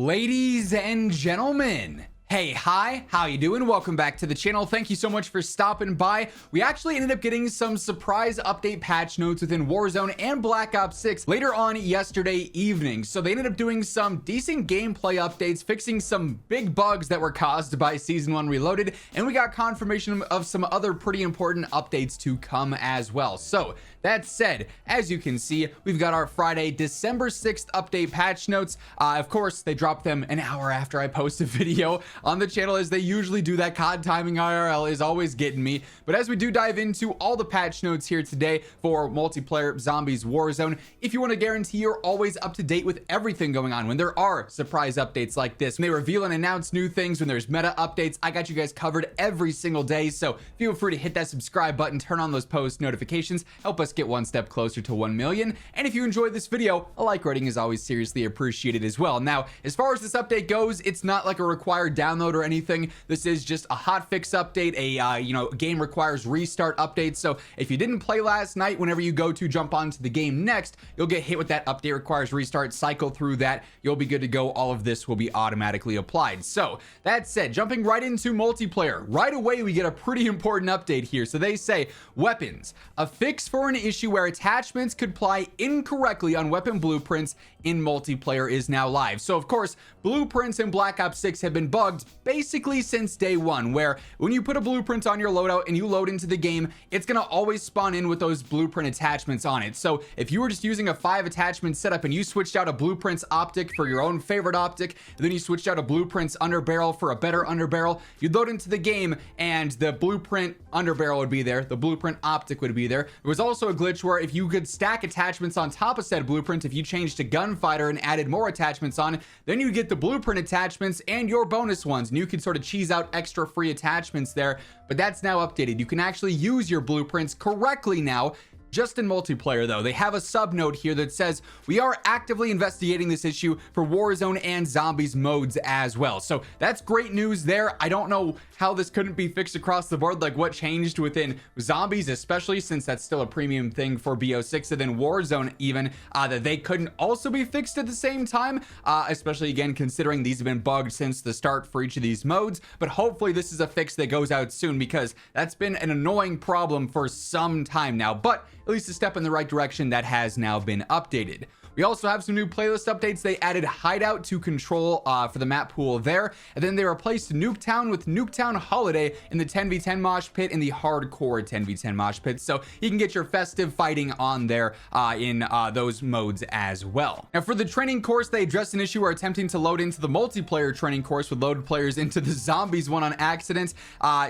Ladies and gentlemen, hey, hi, how you doing? Welcome back to the channel. Thank you so much for stopping by. We actually ended up getting some surprise update patch notes within Warzone and Black Ops 6 later on yesterday evening. So they ended up doing some decent gameplay updates, fixing some big bugs that were caused by Season 1 Reloaded, and we got confirmation of some other pretty important updates to come as well. So that said, as you can see, we've got our Friday, December 6th update patch notes. Of course, they dropped them an hour after I post a video on the channel, as they usually do. That COD timing IRL is always getting me. But as we do dive into all the patch notes here today for multiplayer Zombies Warzone, if you want to guarantee you're always up to date with everything going on, when there are surprise updates like this, when they reveal and announce new things, when there's meta updates, I got you guys covered every single day. So feel free to hit that subscribe button, turn on those post notifications, help us get one step closer to 1 million. And if you enjoyed this video, a like rating is always seriously appreciated as well. Now, as far as this update goes, it's not like a required download or anything. This is just a hotfix update, a game requires restart update. So if you didn't play last night, whenever you go to jump onto the game next, you'll get hit with that update requires restart, cycle through that, you'll be good to go. All of this will be automatically applied. So that said, jumping right into multiplayer, right away we get a pretty important update here. So they say weapons, a fix for an issue where attachments could apply incorrectly on weapon blueprints in multiplayer is now live. So of course, blueprints in Black Ops 6 have been bugged basically since day one, where when you put a blueprint on your loadout and you load into the game, it's gonna always spawn in with those blueprint attachments on it. So if you were just using a 5 attachment setup and you switched out a blueprints optic for your own favorite optic, and then you switched out a blueprints underbarrel for a better underbarrel, you'd load into the game and the blueprint underbarrel would be there, the blueprint optic would be there. There was also a glitch where if you could stack attachments on top of said blueprint, if you changed to gunfighter and added more attachments on, then you get the blueprint attachments and your bonus ones, and you can sort of cheese out extra free attachments there. But that's now updated. You can actually use your blueprints correctly now. Just in multiplayer though, they have a sub note here that says we are actively investigating this issue for Warzone and Zombies modes as well. So that's great news there. I don't know how this couldn't be fixed across the board, like what changed within Zombies, especially since that's still a premium thing for BO6, and then Warzone even, that they couldn't also be fixed at the same time, especially again considering these have been bugged since the start for each of these modes. But hopefully this is a fix that goes out soon, because that's been an annoying problem for some time now. But at least a step in the right direction that has now been updated. We also have some new playlist updates. They added Hideout to control for the map pool there, and then they replaced Nuketown with Nuketown Holiday in the 10v10 mosh pit and the hardcore 10v10 mosh pit, so you can get your festive fighting on there in those modes as well. Now for the training course, they addressed an issue where attempting to load into the multiplayer training course would load players into the Zombies one on accident,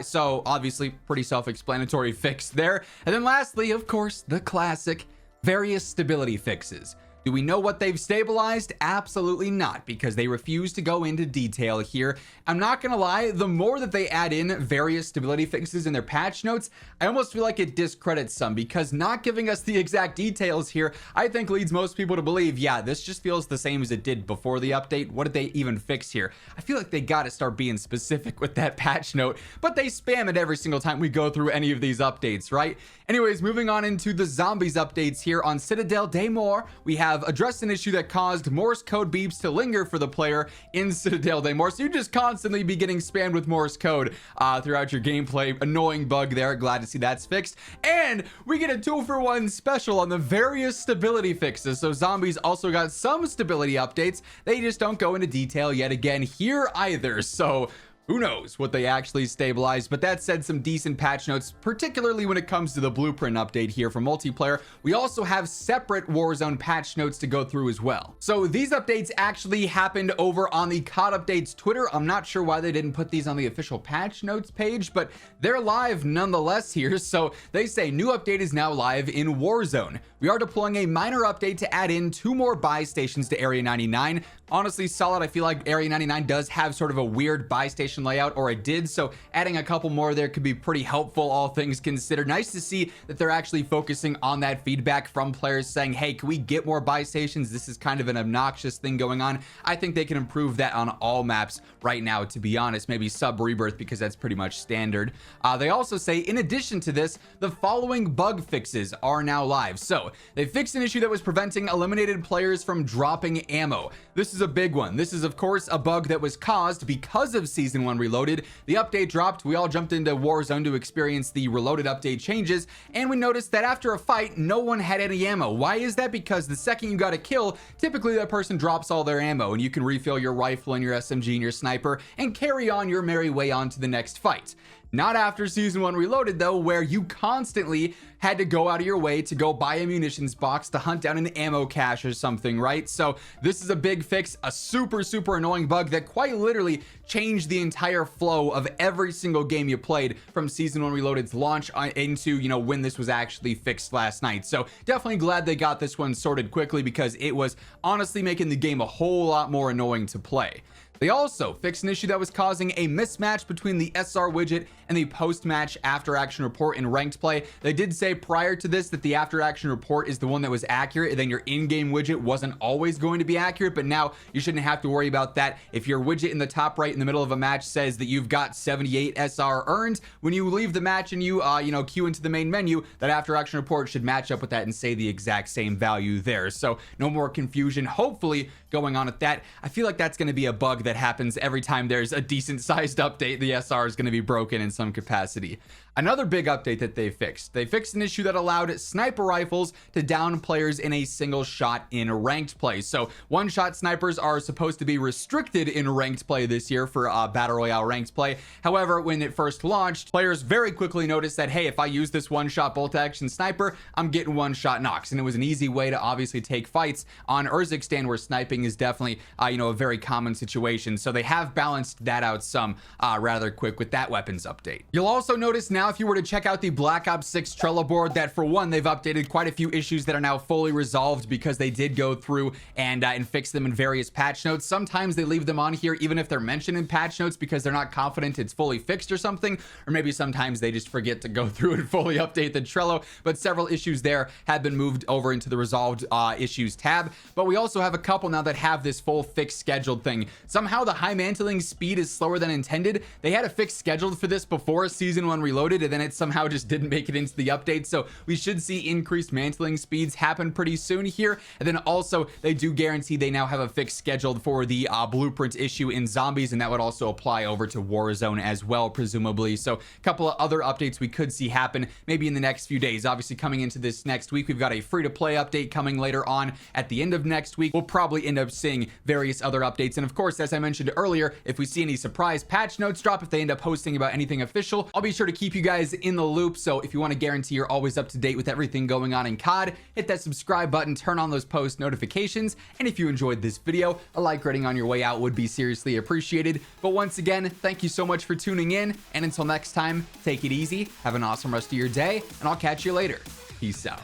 so obviously pretty self-explanatory fix there. And then lastly, of course, the classic, various stability fixes. Do we know what they've stabilized? Absolutely not, because they refuse to go into detail here. I'm not gonna lie, the more that they add in various stability fixes in their patch notes, I almost feel like it discredits some, because not giving us the exact details here, I think leads most people to believe, yeah, this just feels the same as it did before the update. What did they even fix here? I feel like they gotta start being specific with that patch note, but they spam it every single time we go through any of these updates, right? Anyways, moving on into the Zombies updates here on Citadel Daymore, we have addressed an issue that caused Morse code beeps to linger for the player in Citadel Daymore. So you just constantly be getting spammed with Morse code throughout your gameplay. Annoying bug there. Glad to see that's fixed. And we get a 2-for-1 special on the various stability fixes. So Zombies also got some stability updates. They just don't go into detail yet again here either. So who knows what they actually stabilized. But that said, some decent patch notes, particularly when it comes to the blueprint update here for multiplayer. We also have separate Warzone patch notes to go through as well. So these updates actually happened over on the COD Updates Twitter. I'm not sure why they didn't put these on the official patch notes page, but they're live nonetheless here. So they say new update is now live in Warzone. We are deploying a minor update to add in 2 more buy stations to Area 99. Honestly, solid. I feel like Area 99 does have sort of a weird buy station animation layout, or it did. So adding a couple more there could be pretty helpful, all things considered. Nice to see that they're actually focusing on that feedback from players saying, hey, can we get more buy stations? This is kind of an obnoxious thing going on. I think they can improve that on all maps right now, to be honest. Maybe sub Rebirth, because that's pretty much standard. They also say, in addition to this, the following bug fixes are now live. So they fixed an issue that was preventing eliminated players from dropping ammo. This is a big one. This is, of course, a bug that was caused because of Season 1 Reloaded. The update dropped. We all jumped into Warzone to experience the Reloaded update changes, and we noticed that after a fight, no one had any ammo. Why is that? Because the second you got a kill, typically that person drops all their ammo, and you can refill your rifle and your SMG and your sniper and carry on your merry way on to the next fight. Not after Season 1 Reloaded, though, where you constantly had to go out of your way to go buy a munitions box to hunt down an ammo cache or something, right? So this is a big fix, a super annoying bug that quite literally changed the entire flow of every single game you played from Season 1 Reloaded's launch into, you know, when this was actually fixed last night. So definitely glad they got this one sorted quickly, because it was honestly making the game a whole lot more annoying to play. They also fixed an issue that was causing a mismatch between the SR widget and the post-match after-action report in ranked play. They did say prior to this that the after-action report is the one that was accurate, and then your in-game widget wasn't always going to be accurate, but now you shouldn't have to worry about that. If your widget in the top right in the middle of a match says that you've got 78 SR earned, when you leave the match and you queue into the main menu, that after-action report should match up with that and say the exact same value there. So no more confusion, hopefully, going on with that. I feel like that's going to be a bug that happens every time there's a decent sized update. The SR is going to be broken in some capacity. Another big update that they fixed an issue that allowed sniper rifles to down players in a single shot in ranked play. So one-shot snipers are supposed to be restricted in ranked play this year for Battle Royale ranked play. However, when it first launched, players very quickly noticed that, hey, if I use this one-shot bolt-action sniper, I'm getting one-shot knocks. And it was an easy way to obviously take fights on Urzikstan, where sniping is definitely, a very common situation. So they have balanced that out some rather quick with that weapons update. You'll also notice now, if you were to check out the Black Ops 6 Trello board, that for one, they've updated quite a few issues that are now fully resolved, because they did go through and fix them in various patch notes. Sometimes they leave them on here even if they're mentioned in patch notes because they're not confident it's fully fixed or something, or maybe sometimes they just forget to go through and fully update the Trello. But several issues there have been moved over into the resolved issues tab. But we also have a couple now that have this full fixed scheduled thing. Somehow the high mantling speed is slower than intended. They had a fix scheduled for this before Season 1 Reloaded, and then it somehow just didn't make it into the update. So we should see increased mantling speeds happen pretty soon here. And then also they do guarantee they now have a fix scheduled for the blueprint issue in zombies, and that would also apply over to Warzone as well, presumably. So a couple of other updates we could see happen maybe in the next few days. Obviously, coming into this next week, we've got a free-to-play update coming later on at the end of next week. We'll probably end up seeing various other updates. And of course, as I mentioned earlier, if we see any surprise patch notes drop, if they end up posting about anything official, I'll be sure to keep you guys in the loop. So if you want to guarantee you're always up to date with everything going on in COD, hit that subscribe button, turn on those post notifications. And if you enjoyed this video, a like rating on your way out would be seriously appreciated. But once again, thank you so much for tuning in. And until next time, take it easy, have an awesome rest of your day, and I'll catch you later. Peace out.